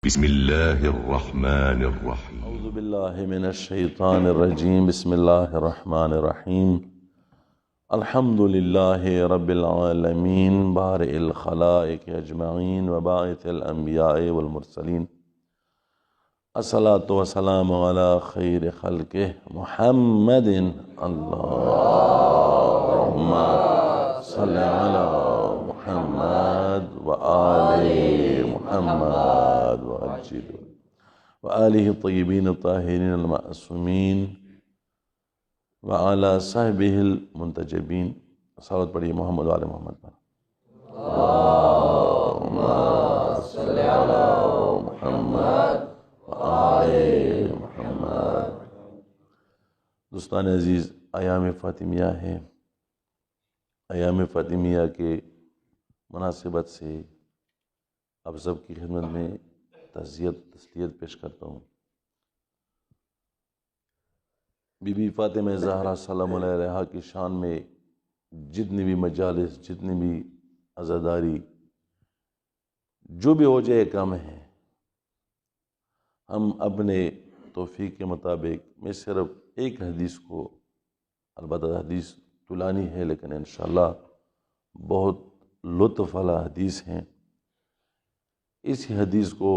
بسم الله الرحمن الرحيم. أعوذ بالله من الشيطان الرجيم. بسم الله الرحمن الرحيم. الحمد لله رب العالمين بارئ الخلائق أجمعين وباعث الأنبياء والمرسلين. الصلاة والسلام على خير خلقه محمد. اللهم صل على محمد وآل محمد وآله الطيبين الطاهرين المعصومين وعلى صحبه المنتجبين. صلوات پڑھیے محمد وآل محمد پر. اللهم صل على محمد وآل محمد. دوستان عزیز، ایام فاطمیہ ہے. ایام فاطمیہ کے مناسبت سے آپ سب کی خدمت میں تسلیت پیش کرتا ہوں. بی بی فاطمہ زہرا سلام اللہ علیہا کی شان میں جتنی بھی مجالس، جتنی بھی عزاداری، جو بھی ہو جائے کم ہے. ہم اپنے توفیق کے مطابق میں صرف ایک حدیث کو، البتہ حدیث طولانی ہے لیکن انشاءاللہ بہت لطف والا حدیث ہیں، اس حدیث کو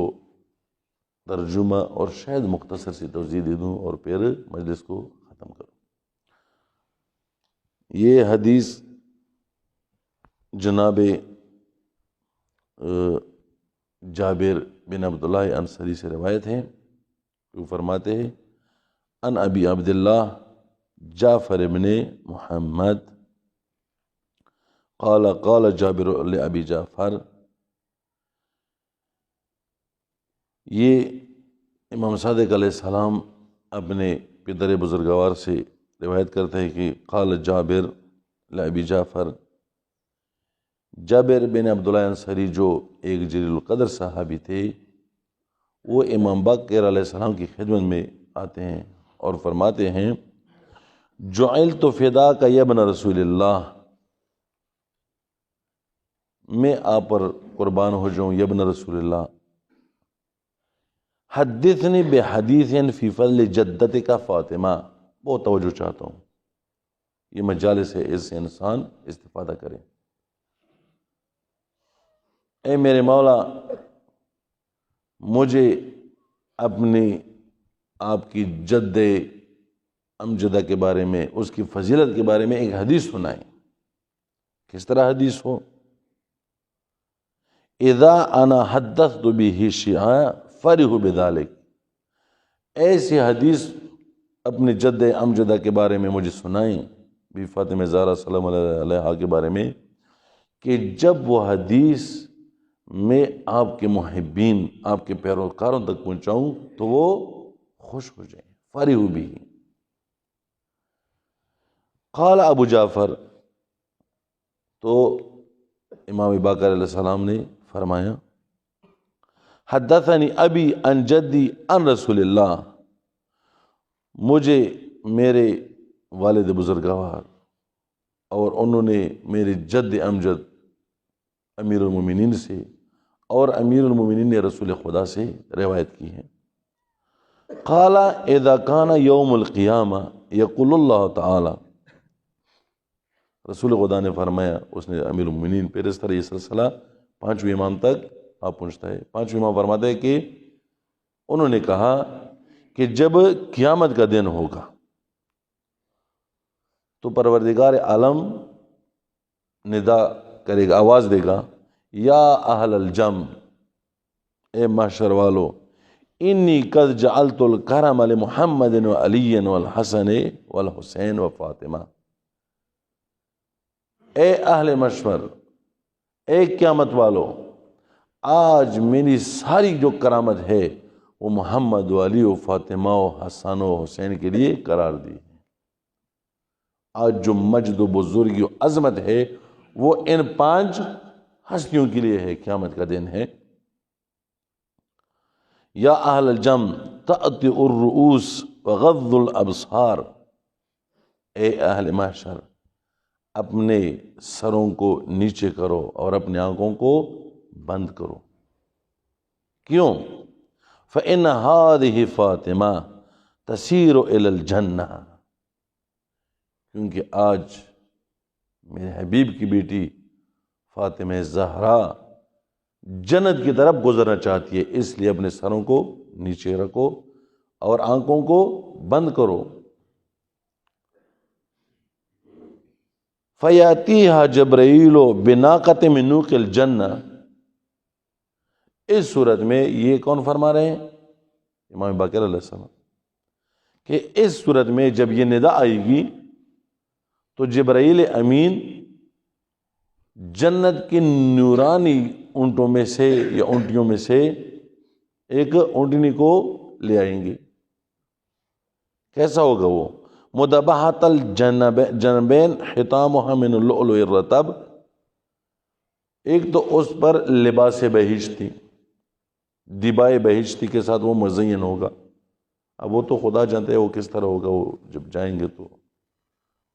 ترجمہ اور شاید مختصر سی توضیح دے دوں اور پھر مجلس کو ختم کروں. یہ حدیث جناب جابر بن عبداللہ انصاری سے روایت ہے. وہ فرماتے ہیں: ان ابی عبداللہ جعفر بن محمد قال قال جابر لأبی جعفر. یہ امام صادق علیہ السلام اپنے پدر بزرگوار سے روایت کرتے ہیں کہ قال جابر لأبی جعفر. جابر بن عبداللہ انصاری جو ایک جلیل القدر صحابی تھے، وہ امام باقر علیہ السلام کی خدمت میں آتے ہیں اور فرماتے ہیں: جعلت فداک یا ابن رسول اللہ، میں آپ پر قربان ہو جاؤں یا ابن رسول اللہ. حدثنی بحدیث فی فضل جدتک فاطمہ. بہت توجہ چاہتا ہوں، یہ مجالس ہے، اس سے انسان استفادہ کرے. اے میرے مولا، مجھے اپنی آپ کی جد امجدہ کے بارے میں، اس کی فضیلت کے بارے میں ایک حدیث سنائیں. کس طرح حدیث ہو؟ اذا انا حدثت به شیعا فرحوا بذلک. ایسی حدیث اپنی جد امجدہ کے بارے میں مجھے سنائیں، بی فاطمہ زہرا سلام اللہ علیہا کے بارے میں، کہ جب وہ حدیث میں آپ کے محبین، آپ کے پیروکاروں تک پہنچاؤں تو وہ خوش ہو جائیں. فرحوا به. قال ابو جعفر، تو امام باقر علیہ السلام نے فرمایا: حدثنی ابی عن جدی عن رسول اللہ. مجھے میرے والد بزرگوار اور انہوں نے میرے جد امجد امیر المومنین سے اور امیر المومنین نے رسول خدا سے روایت کی ہے. قال اذا کان یوم القیامہ یقول اللہ تعالی. رسول خدا نے فرمایا، اس نے امیر المومنین پھر اس طرح یہ سلسلہ پانچویں امام تک آپ پہنچتا ہے. پانچویں امام فرماتے ہیں کہ انہوں نے کہا کہ جب قیامت کا دن ہوگا تو پروردگار عالم ندا کرے گا، آواز دے گا: یا اہل الجم، اے محشر والو، انی قد جعلت الکرم لمحمد وعلی والحسن والحسین وفاطمہ. اے اہل مشور، اے قیامت والو، آج میری ساری جو کرامت ہے وہ محمد و علی و فاطمہ و حسن و حسین کے لیے قرار دی ہے. آج جو مجد و بزرگی و عظمت ہے وہ ان پانچ ہستیوں کے لیے ہے. قیامت کا دن ہے. یا اہل الجم تأتی الرؤوس وغض الابصار. اے اہل محشر، اپنے سروں کو نیچے کرو اور اپنی آنکھوں کو بند کرو. کیوں؟ فإن هذه فاطمہ تسیر إلی الجنہ، کیونکہ آج میرے حبیب کی بیٹی فاطمہ زہرا جنت کی طرف گزرنا چاہتی ہے، اس لیے اپنے سروں کو نیچے رکھو اور آنکھوں کو بند کرو۔ فَيَأْتِيهَا جَبْرَائِیلُ بِنَاقَةٍ مِنْ نُوقِ الْجَنَّةِ، اس صورت میں یہ کون فرما رہے ہیں؟ امام باقر علیہ السلام، کہ اس صورت میں جب یہ ندا آئے گی تو جبرائیل امین جنت کی نورانی اونٹوں میں سے یا اونٹیوں میں سے ایک اونٹنی کو لے آئیں گے۔ کیسا ہوگا وہ؟ مدبحۃ الجنبین ختامها من اللؤلؤ الرطب، ایک تو اس پر لباس بہشتی، دیبائے بہشتی کے ساتھ وہ مزین ہوگا۔ اب وہ تو خدا جانتے ہیں وہ کس طرح ہوگا، وہ جب جائیں گے تو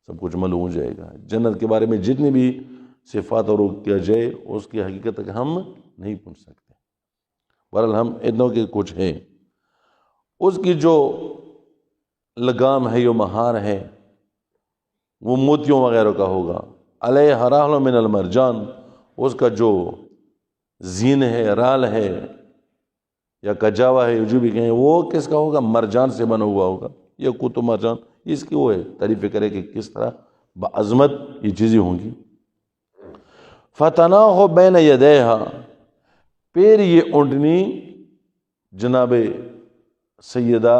سب کچھ معلوم ہو جائے گا۔ جنت کے بارے میں جتنی بھی صفات اور کیا جائے اس کی حقیقت تک ہم نہیں پہنچ سکتے، بہرحال ہم اتنوں کے کچھ ہیں۔ اس کی جو لگام ہے، جو مہار ہے، وہ موتیوں وغیرہ کا ہوگا۔ علیہ رحل من المرجان، اس کا جو زین ہے، رال ہے یا کجاوا ہے، جو بھی کہیں، وہ کس کا ہوگا؟ مرجان سے بنا ہوا ہوگا، یا کوت مرجان، اس کی وہ ہے تعریف کرے کہ کس طرح بعظمت یہ چیزیں ہوں گی۔ فتناہ بین یدیہا، پھر یہ اونٹنی جناب سیدہ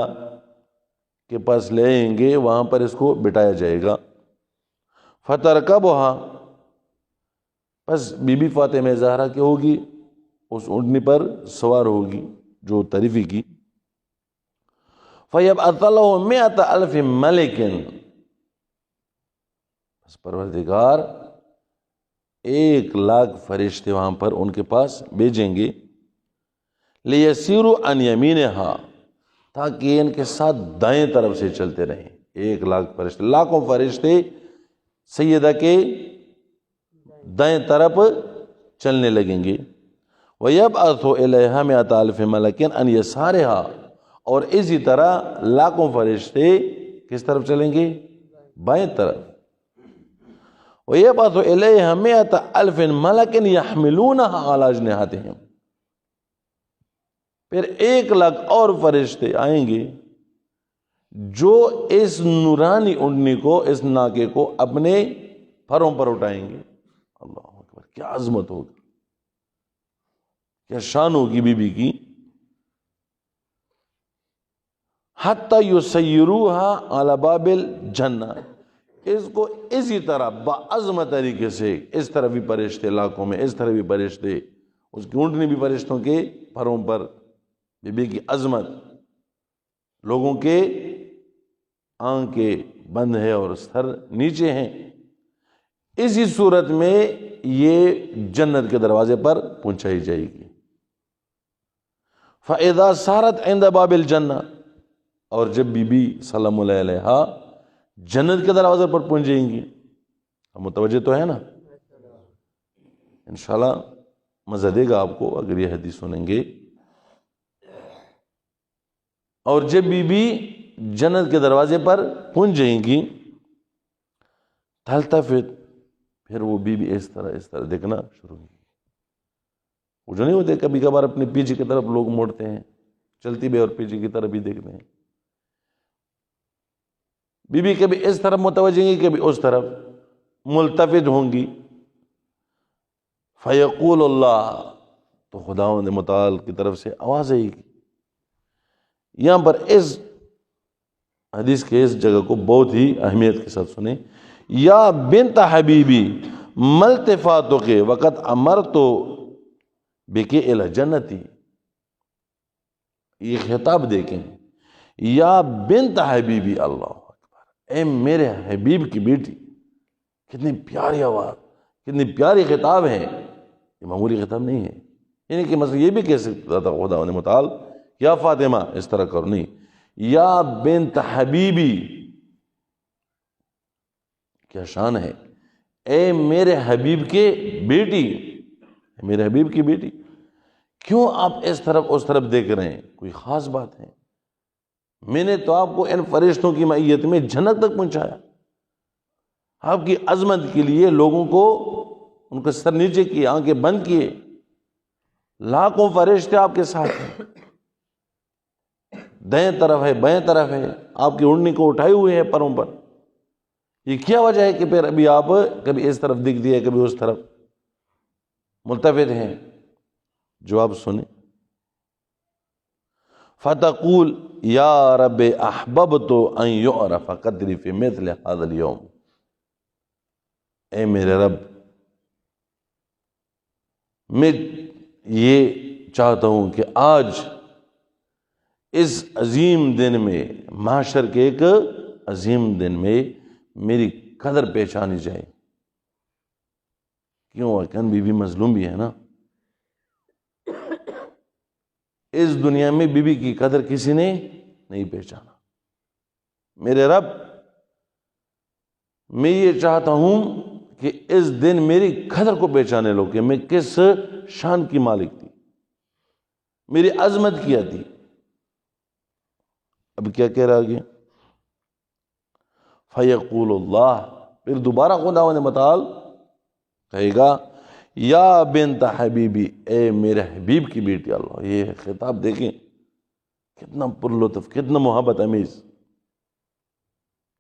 کے پاس لے آئیں گے، وہاں پر اس کو بٹھایا جائے گا۔ فترکبہا، پس بی بی فاطمہ زہرا کی ہوگی اس اونٹنی پر سوار ہوگی جو تعریفی کی۔ فیبعث لہ مئۃ الف ملک، بس پروردگار 1,00,000 فرشتے وہاں پر ان کے پاس بھیجیں گے۔ لیسیروا عن یمینہا، تاکہ ان کے ساتھ دائیں طرف سے چلتے رہیں۔ 1,00,000 فرشتے، لاکھوں فرشتے سیدہ کے دائیں طرف چلنے لگیں گے۔ وَيَبْعَثُ إِلَيْهَا مِئَةَ أَلْفٍ مَلَكٍ عَنْ يَسَارِهَا، اور اسی طرح لاکھوں فرشتے کس طرف چلیں گے؟ بائیں طرف۔ وَيَبْعَثُ إِلَيْهَا مِئَةَ أَلْفٍ مَلَكٍ يَحْمِلُونَهَا عَلَى أَجْنِحَتِهِمْ، پھر 1,00,000 اور فرشتے آئیں گے جو اس نورانی اونٹنی کو، اس ناکے کو اپنے پھروں پر اٹھائیں گے۔ اللہ اکبر، کیا عظمت ہوگی، کیا شان ہوگی بی بی کی۔ حتی یسیروها علی باب الجنہ، اس کو اسی طرح بعظمت طریقے سے، اس طرح بھی فرشتے لاکھوں میں، اس طرح بھی فرشتے، اس کی اونٹنی بھی فرشتوں کے پھروں پر، بی بی کی عظمت، لوگوں کے آنکھیں بند ہے اور سر نیچے ہیں، اسی صورت میں یہ جنت کے دروازے پر پہنچائی جائے گی۔ فَإِذَا سَارَتْ عِنْدَ بَابِ الْجَنَّةِ، اور جب بی بی سلام اللہ علیہا جنت کے دروازے پر پہنچ جائیں گی، متوجہ تو ہے نا؟ انشاءاللہ مزہ دے گا آپ کو اگر یہ حدیث سنیں گے۔ اور جب بی بی جنت کے دروازے پر پہنچ جائیں گی، تلتفت، پھر وہ بی بی اس طرح دیکھنا شروع ہوگی۔ وہ جو نہیں ہوتے کبھی کبھار اپنے پیچھے کی طرف لوگ موڑتے ہیں، چلتی بھی اور پیچھے کی طرف بھی دیکھتے ہیں، بی بی کبھی اس طرف متوجہ ہیں کبھی اس طرف ملتفت ہوں گی۔ فیقول اللہ، تو خداوند متعال کی طرف سے آواز آئے گی۔ یہاں پر اس حدیث کے اس جگہ کو بہت ہی اہمیت کے ساتھ سنیں۔ یا بنت حبیبی ملتفاتک وقت امرت بک الی جنتی، یہ خطاب دیکھیں، یا بنت حبیبی، اللہ اکبر، اے میرے حبیب کی بیٹی، کتنی پیاری آواز، کتنی پیاری خطاب ہے، یہ معمولی خطاب نہیں ہے۔ یعنی کہ مثلا یہ بھی کہہ سکتا تھا خدا متعال یا فاطمہ اس طرح کرو، نہیں، یا بنت حبیبی، کیا شان ہے، اے میرے حبیب کے بیٹی، میرے حبیب کی بیٹی، کیوں آپ اس طرف اس طرف دیکھ رہے ہیں؟ کوئی خاص بات ہے؟ میں نے تو آپ کو ان فرشتوں کی معیت میں جنت تک پہنچایا، آپ کی عظمت کے لیے لوگوں کو ان کے سر نیچے کیے، آنکھیں بند کیے، لاکھوں فرشتے آپ کے ساتھ ہیں، دائیں طرف ہے بائیں طرف ہے، آپ کی اڑنی کو اٹھائے ہوئے ہیں پروں پر۔ یہ کیا وجہ ہے کہ پھر ابھی آپ کبھی اس طرف دکھ دیے کبھی اس طرف ملتفت ہیں؟ جواب سنیں۔ فتقول یا رب احببت ان یعرف قدری فی مثل هذا اليوم، اے میرے رب میں یہ چاہتا ہوں کہ آج اس عظیم دن میں، محشر کے ایک عظیم دن میں میری قدر پہچانی جائے۔ کیوں؟ واقعاً بی بی مظلوم بھی ہے نا۔ اس دنیا میں بی بی کی قدر کسی نے نہیں پہچانا۔ میرے رب میں یہ چاہتا ہوں کہ اس دن میری قدر کو پہچانے لو کہ میں کس شان کی مالک تھی، میری عظمت کیا تھی۔ اب کیا کہہ رہا گیا؟ فیقول اللہ، پھر دوبارہ خداوند متعال کہے گا یا بنت حبیبی، اے میرے حبیب کی بیٹی۔ اللہ، یہ خطاب دیکھیں کتنا پرلطف، کتنا محبت امیز۔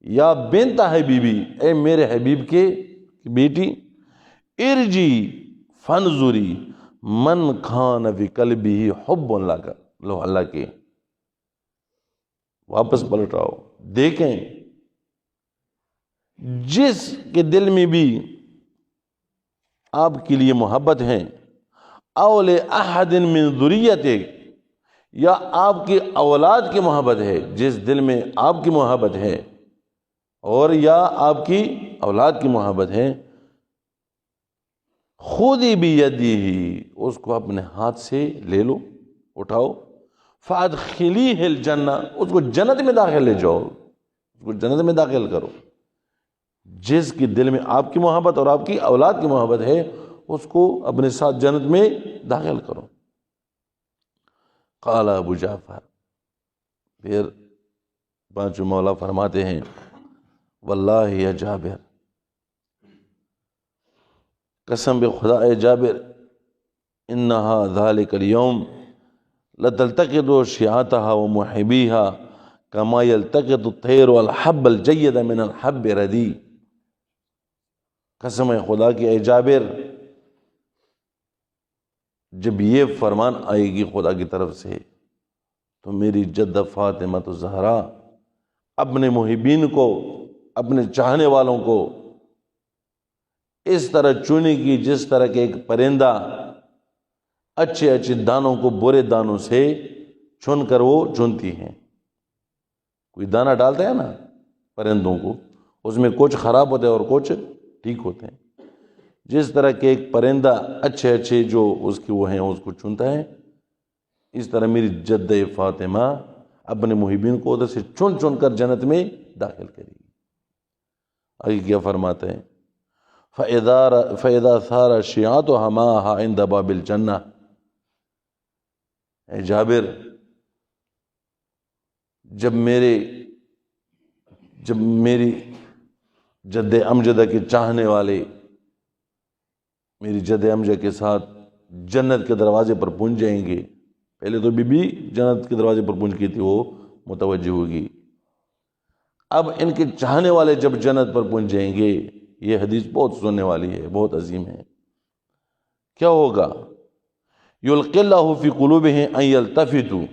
یا بنت حبیبی، اے میرے حبیب کے بیٹی، ارجی فنظری من کھان فی قلبہ حب اللہ، لو اللہ کے واپس پلٹ آؤ، دیکھیں جس کے دل میں بھی آپ کے لیے محبت ہے، اول احد من ذریتہ، یا آپ کی اولاد کی محبت ہے، جس دل میں آپ کی محبت ہے اور یا آپ کی اولاد کی محبت ہے، خودی بیدیہ، اس کو اپنے ہاتھ سے لے لو، اٹھاؤ، فادخلیہ الجنہ، اس کو جنت میں داخل لے جاؤ، اس کو جنت میں داخل کرو۔ جس کی دل میں آپ کی محبت اور آپ کی اولاد کی محبت ہے، اس کو اپنے ساتھ جنت میں داخل کرو۔ قال ابو جعفر، پھر پانچوں مولا فرماتے ہیں واللہ یا جابر، قسم بے خدا اے جابر، انہا ذالک اليوم لتلتقط شیعاتها ومحبیها کما یلتقط الطیر والحب الجید من الحب ردی۔ قسم خدا کی اے جابر، جب یہ فرمان آئے گی خدا کی طرف سے تو میری جدہ فاطمہ الزہرا اپنے محبین کو، اپنے چاہنے والوں کو اس طرح چنے گی جس طرح کہ ایک پرندہ اچھے اچھے دانوں کو برے دانوں سے چن کر وہ چنتی ہیں۔ کوئی دانہ ڈالتا ہے نا پرندوں کو، اس میں کچھ خراب ہوتے ہیں اور کچھ ٹھیک ہوتے ہیں۔ جس طرح کہ ایک پرندہ اچھے اچھے جو اس کے وہ ہیں اس کو چنتا ہے، اس طرح میری جدہ فاطمہ اپنے محبین کو ادھر سے چن چن کر جنت میں داخل کرے گی۔ آگے کیا فرماتے ہیں؟ فَإِذَا ثَارَ شِيعَاتُهَا مَعَهَا عِنْدَ بَابِ الْجَنَّةِ، اے جابر، جب میری جد امجدہ کے چاہنے والے میری جد امجدہ کے ساتھ جنت کے دروازے پر پہنچ جائیں گے، پہلے تو بی بی جنت کے دروازے پر پہنچ گئی تھی، وہ متوجہ ہوگی، اب ان کے چاہنے والے جب جنت پر پہنچ جائیں گے، یہ حدیث بہت سننے والی ہے، بہت عظیم ہے۔ کیا ہوگا؟ یلقی اللہ فی قلوبہم ان یلتفتوا،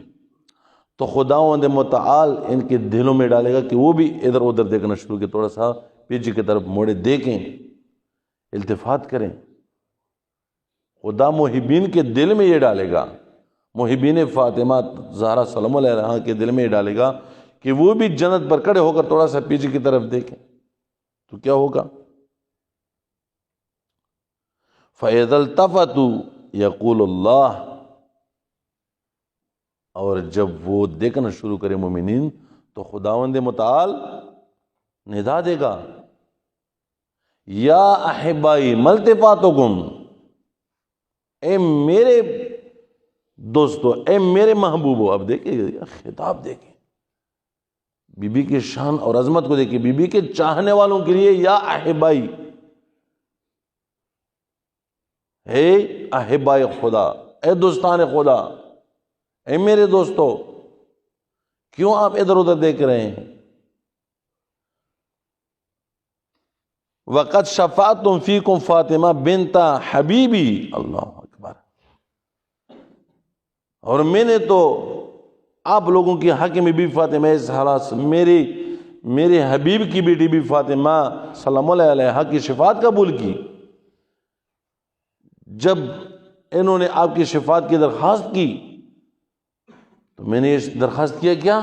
تو خداوند متعال ان کے دلوں میں ڈالے گا کہ وہ بھی ادھر ادھر دیکھنا شروع کہ تھوڑا سا پیچھے کی طرف موڑے، دیکھیں، التفات کریں۔ خدا محبین کے دل میں یہ ڈالے گا، محبین فاطمہ زہرا سلام علیہ الہا کے دل میں یہ ڈالے گا کہ وہ بھی جنت پر کھڑے ہو کر تھوڑا سا پیچھے کی طرف دیکھیں، تو کیا ہوگا؟ فَإِذَا الْتَفَتُوا يَقُولُ اللَّهُ، اور جب وہ دیکھنا شروع کرے مومنین تو خداوند متعال ندا دے گا، یا احبائی ملتفاتکم، اے میرے دوستو اے میرے محبوبو. اب دیکھیں خطاب دیکھیں بی بی کی شان اور عظمت کو دیکھیں. بی بی کے چاہنے والوں کے لیے یا احبائی، اے احبائی خدا، اے دوستان خدا، اے میرے دوستو، کیوں آپ ادھر ادھر دیکھ رہے ہیں؟ وقت شفاعتم فیکم فاطمہ بنت حبیبی. اللہ اکبر. اور میں نے تو آپ لوگوں کی حق میں بی فاطمہ زہرا میرے حبیب کی بیٹی بی فاطمہ سلام اللہ علیہا کی شفاعت قبول کی. جب انہوں نے آپ کی شفاعت کی درخواست کی تو میں نے یہ درخواست کیا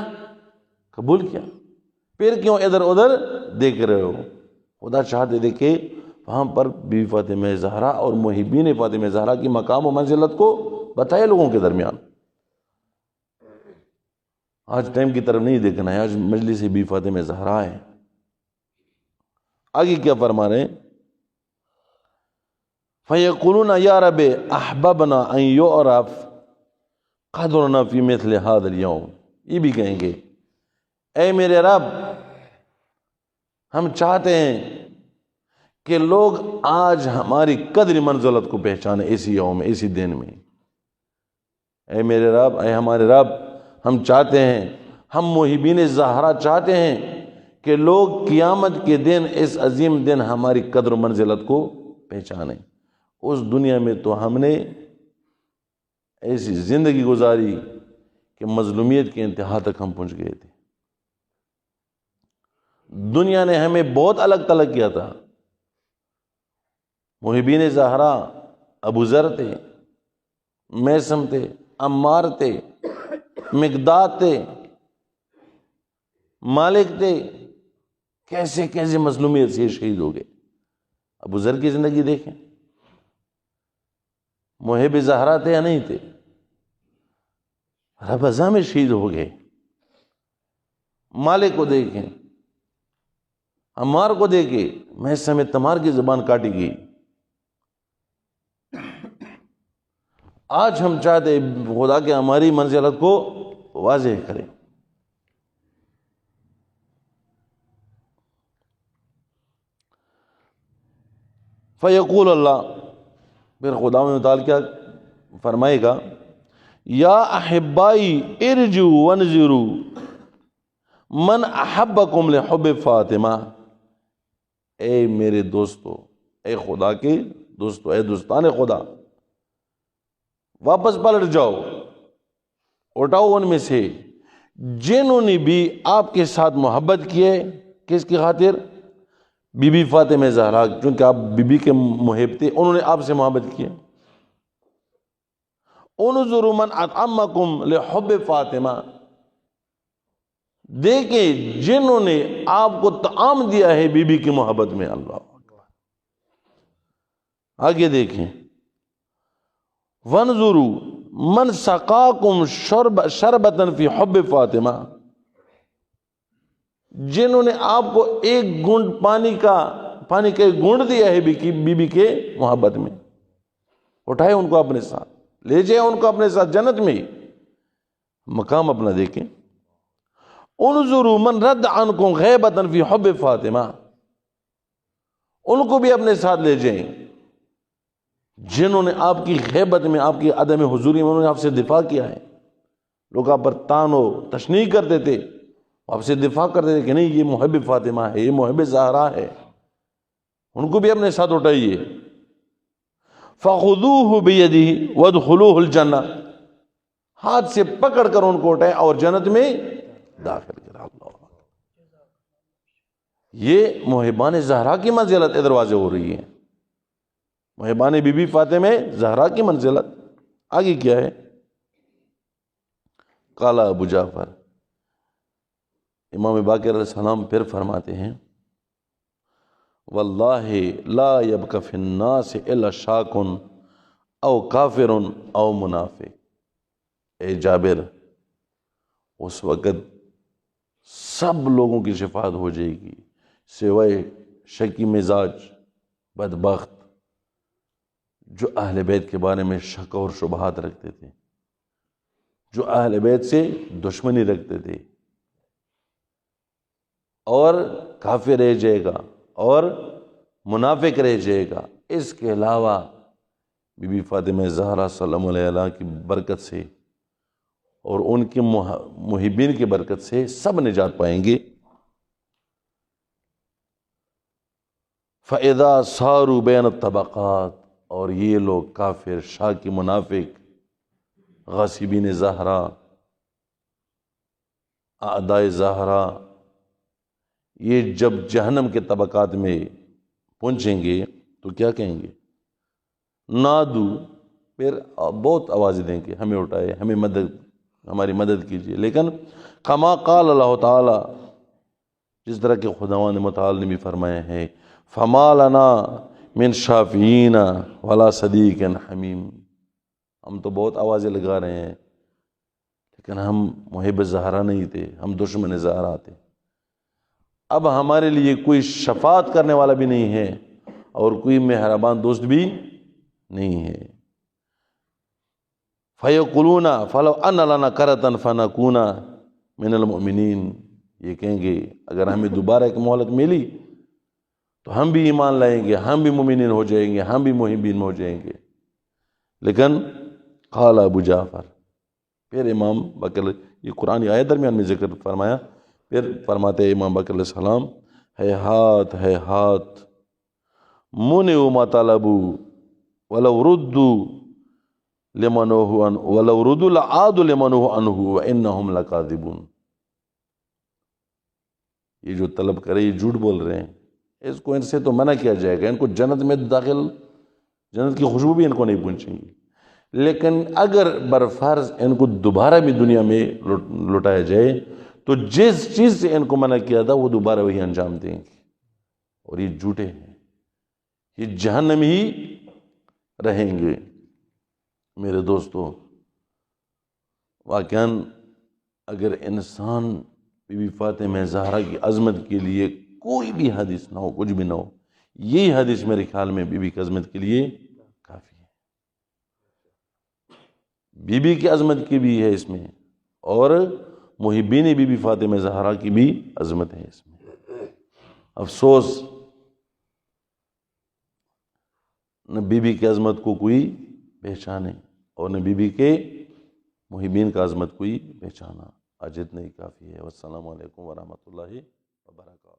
قبول کیا. پھر کیوں ادھر ادھر دیکھ رہے ہو؟ خدا چاہتے تھے کہ وہاں پر بی فاطمہ زہرا اور محبین فاطمہ زہرا کی مقام و منزلت کو بتائے لوگوں کے درمیان. آج ٹائم کی طرف نہیں دیکھنا ہے، آج مجلس بی فاطمہ زہرا ہے. آگے کیا فرما رہے ہیں؟ فَيَقُولُونَ يَا رَبِّ أَحْبَبْنَا أَن يُعْرَفْ قَدْرُنَا فِي مِثْلِ هَذَا الْيَوْمِ. یہ بھی کہیں گے اے میرے رب، ہم چاہتے ہیں کہ لوگ آج ہماری قدر منزلت کو پہچانے اسی یوم میں، اسی دن میں. اے میرے رب، اے ہمارے رب، ہم چاہتے ہیں، ہم محبین زہرا چاہتے ہیں کہ لوگ قیامت کے دن، اس عظیم دن، ہماری قدر و منزلت کو پہچانیں. اس دنیا میں تو ہم نے ایسی زندگی گزاری کہ مظلومیت کے انتہا تک ہم پہنچ گئے تھے. دنیا نے ہمیں بہت الگ تلگ کیا تھا. محبین زہرا ابو ذر تھے، میسم تھے، عمار تھے، مقداد تھے، مالک تھے. کیسے کیسے مظلومیت سے شہید ہو گئے. ابو ذر کی زندگی دیکھیں، محب زہرا تھے یا نہیں تھے؟ ربضہ میں شہید ہو گئے. مالک کو دیکھیں، عمار کو دیکھیں، میسم تمار کی زبان کاٹی گئی. آج ہم چاہتے خدا کہ ہماری منزلت کو واضح کریں. فیقول اللہ، پھر خدا متعال کیا فرمائے گا؟ یا احبائی ارجو ونظرو من احبکم لحب فاطمہ. اے میرے دوستو، اے خدا کے دوستو، اے دوستان خدا، واپس پلٹ جاؤ، اٹھاؤ ان میں سے جنہوں نے بھی آپ کے ساتھ محبت کی ہے. کس کی خاطر؟ بی بی فاطمہ زہرا، چونکہ آپ بی بی کے محب تھے، انہوں نے آپ سے محبت کی. انظروا من اطعمکم لحب فاطمہ. دیکھیں جنہوں نے آپ کو طعام دیا ہے بی بی کی محبت میں. اللہ اکبر. آگے دیکھیں، وانظروا من سقاکم شربتا فی حب فاطمہ. جنہوں نے آپ کو ایک گھونٹ پانی کا ایک گھونٹ دیا ہے بی بی کے محبت میں. اٹھائے ان کو اپنے ساتھ، لے جائے ان کو اپنے ساتھ جنت میں. مقام اپنا دیکھیں. انظروا من رد عنکم غیبتا فی حب فاطمہ. ان کو بھی اپنے ساتھ لے جائیں جنہوں نے آپ کی غیبت میں، آپ کی عدم حضوری میں، انہوں نے آپ سے دفاع کیا ہے. لوگ آپ پر تان و تشنیع کرتے تھے، آپ سے دفاع کرتے تھے کہ نہیں یہ محب فاطمہ ہے، یہ محب زہرا ہے. ان کو بھی اپنے ساتھ اٹھائیے. فخذوہ بیدہ وادخلوہ الجنہ. ہاتھ سے پکڑ کر ان کو اٹھائیں اور جنت میں داخل کرا. اللہ، یہ محبان زہرا کی منزلت ادھر واضح ہو رہی ہے. محبان بی بی فاطمہ زہرا کی منزلت. آگے کیا ہے؟ قال ابو جعفر، امام باقر علیہ السلام پھر فرماتے ہیں، واللہ لا یبق فی الناس الا شاک او کافر او منافق. اے جابر، اس وقت سب لوگوں کی شفاعت ہو جائے گی سوائے شکی مزاج بدبخت جو اہل بیت کے بارے میں شک اور شبہات رکھتے تھے. جو اہل بیت سے دشمنی رکھتے تھے، اور کافر رہ جائے گا اور منافق رہ جائے گا۔ اس کے علاوہ بی بی فاطمہ زہرا سلام علیہا کی برکت سے اور ان کے محبین کی برکت سے سب نجات پائیں گے۔ فَإِذَا صَارُوا بَيْنَ الطَّبَقَاتِ، اور یہ لوگ کافر، شاکی، منافق، غاصبین زہرا، اعداء زہرا، یہ جب جہنم کے طبقات میں پہنچیں گے تو کیا کہیں گے؟ نادو، پھر بہت آوازیں دیں گے، ہمیں اٹھائے، ہمیں ہماری مدد کیجیے۔ لیکن کما قال اللہ تعالی، جس طرح کہ خداوند متعال نے بھی فرمایا ہے، فما لنا من شافعین ولا صدیق حمیم، ہم تو بہت آوازیں لگا رہے ہیں لیکن ہم محب زہرا نہیں تھے، ہم دشمن زہرا تھے۔ اب ہمارے لیے کوئی شفاعت کرنے والا بھی نہیں ہے اور کوئی مہربان دوست بھی نہیں ہے۔ فَيَقُولُونَ فَلَوْ أَنَّ لَنَا كَرَّةً فَنَكُونَ مِنَ الْمُؤْمِنِينَ، یہ کہیں گے اگر ہمیں دوبارہ ایک مہلت ملی تو ہم بھی ایمان لائیں گے، ہم بھی مومنین ہو جائیں گے، ہم بھی محبین ہو جائیں گے۔ لیکن قال ابو جعفر، پھر امام بکر، یہ قرآن آیت درمیان میں ذکر فرمایا، پھر فرماتے ہیں امام بکر علیہ السلام، ہیہات ہیہات منعوا ما طلبوا ولو ردوا لما نہوا عنہ ولو ردوا لعادوا لما نہوا عنہ وانہم لکاذبون، یہ جو طلب کرے یہ جھوٹ بول رہے ہیں، اس کو ان سے تو منع کیا جائے گا، ان کو جنت میں داخل، جنت کی خوشبو بھی ان کو نہیں پہنچیں گی، لیکن اگر برفرض ان کو دوبارہ بھی دنیا میں لوٹایا جائے تو جس چیز سے ان کو منع کیا تھا وہ دوبارہ وہی انجام دیں گے، اور یہ جھوٹے ہیں، یہ جہنم ہی رہیں گے۔ میرے دوستو، واقعاً اگر انسان بی بی فاطمہ زہرا کی عظمت کے لیے کوئی بھی حدیث نہ ہو، کچھ بھی نہ ہو، یہی حدیث میرے خیال میں بی بی کی عظمت کے لیے کافی ہے۔ بی بی کی عظمت کی بھی ہے اس میں، اور محبین بی بی فاطمہ زہرا کی بھی عظمت ہے اس میں۔ افسوس نہ بی بی کی عظمت کو کوئی پہچانے اور نہ بی بی کے محبین کا عظمت کوئی پہچانا۔ آج اتنا ہی کافی ہے۔ والسلام علیکم ورحمۃ اللہ وبرکاتہ۔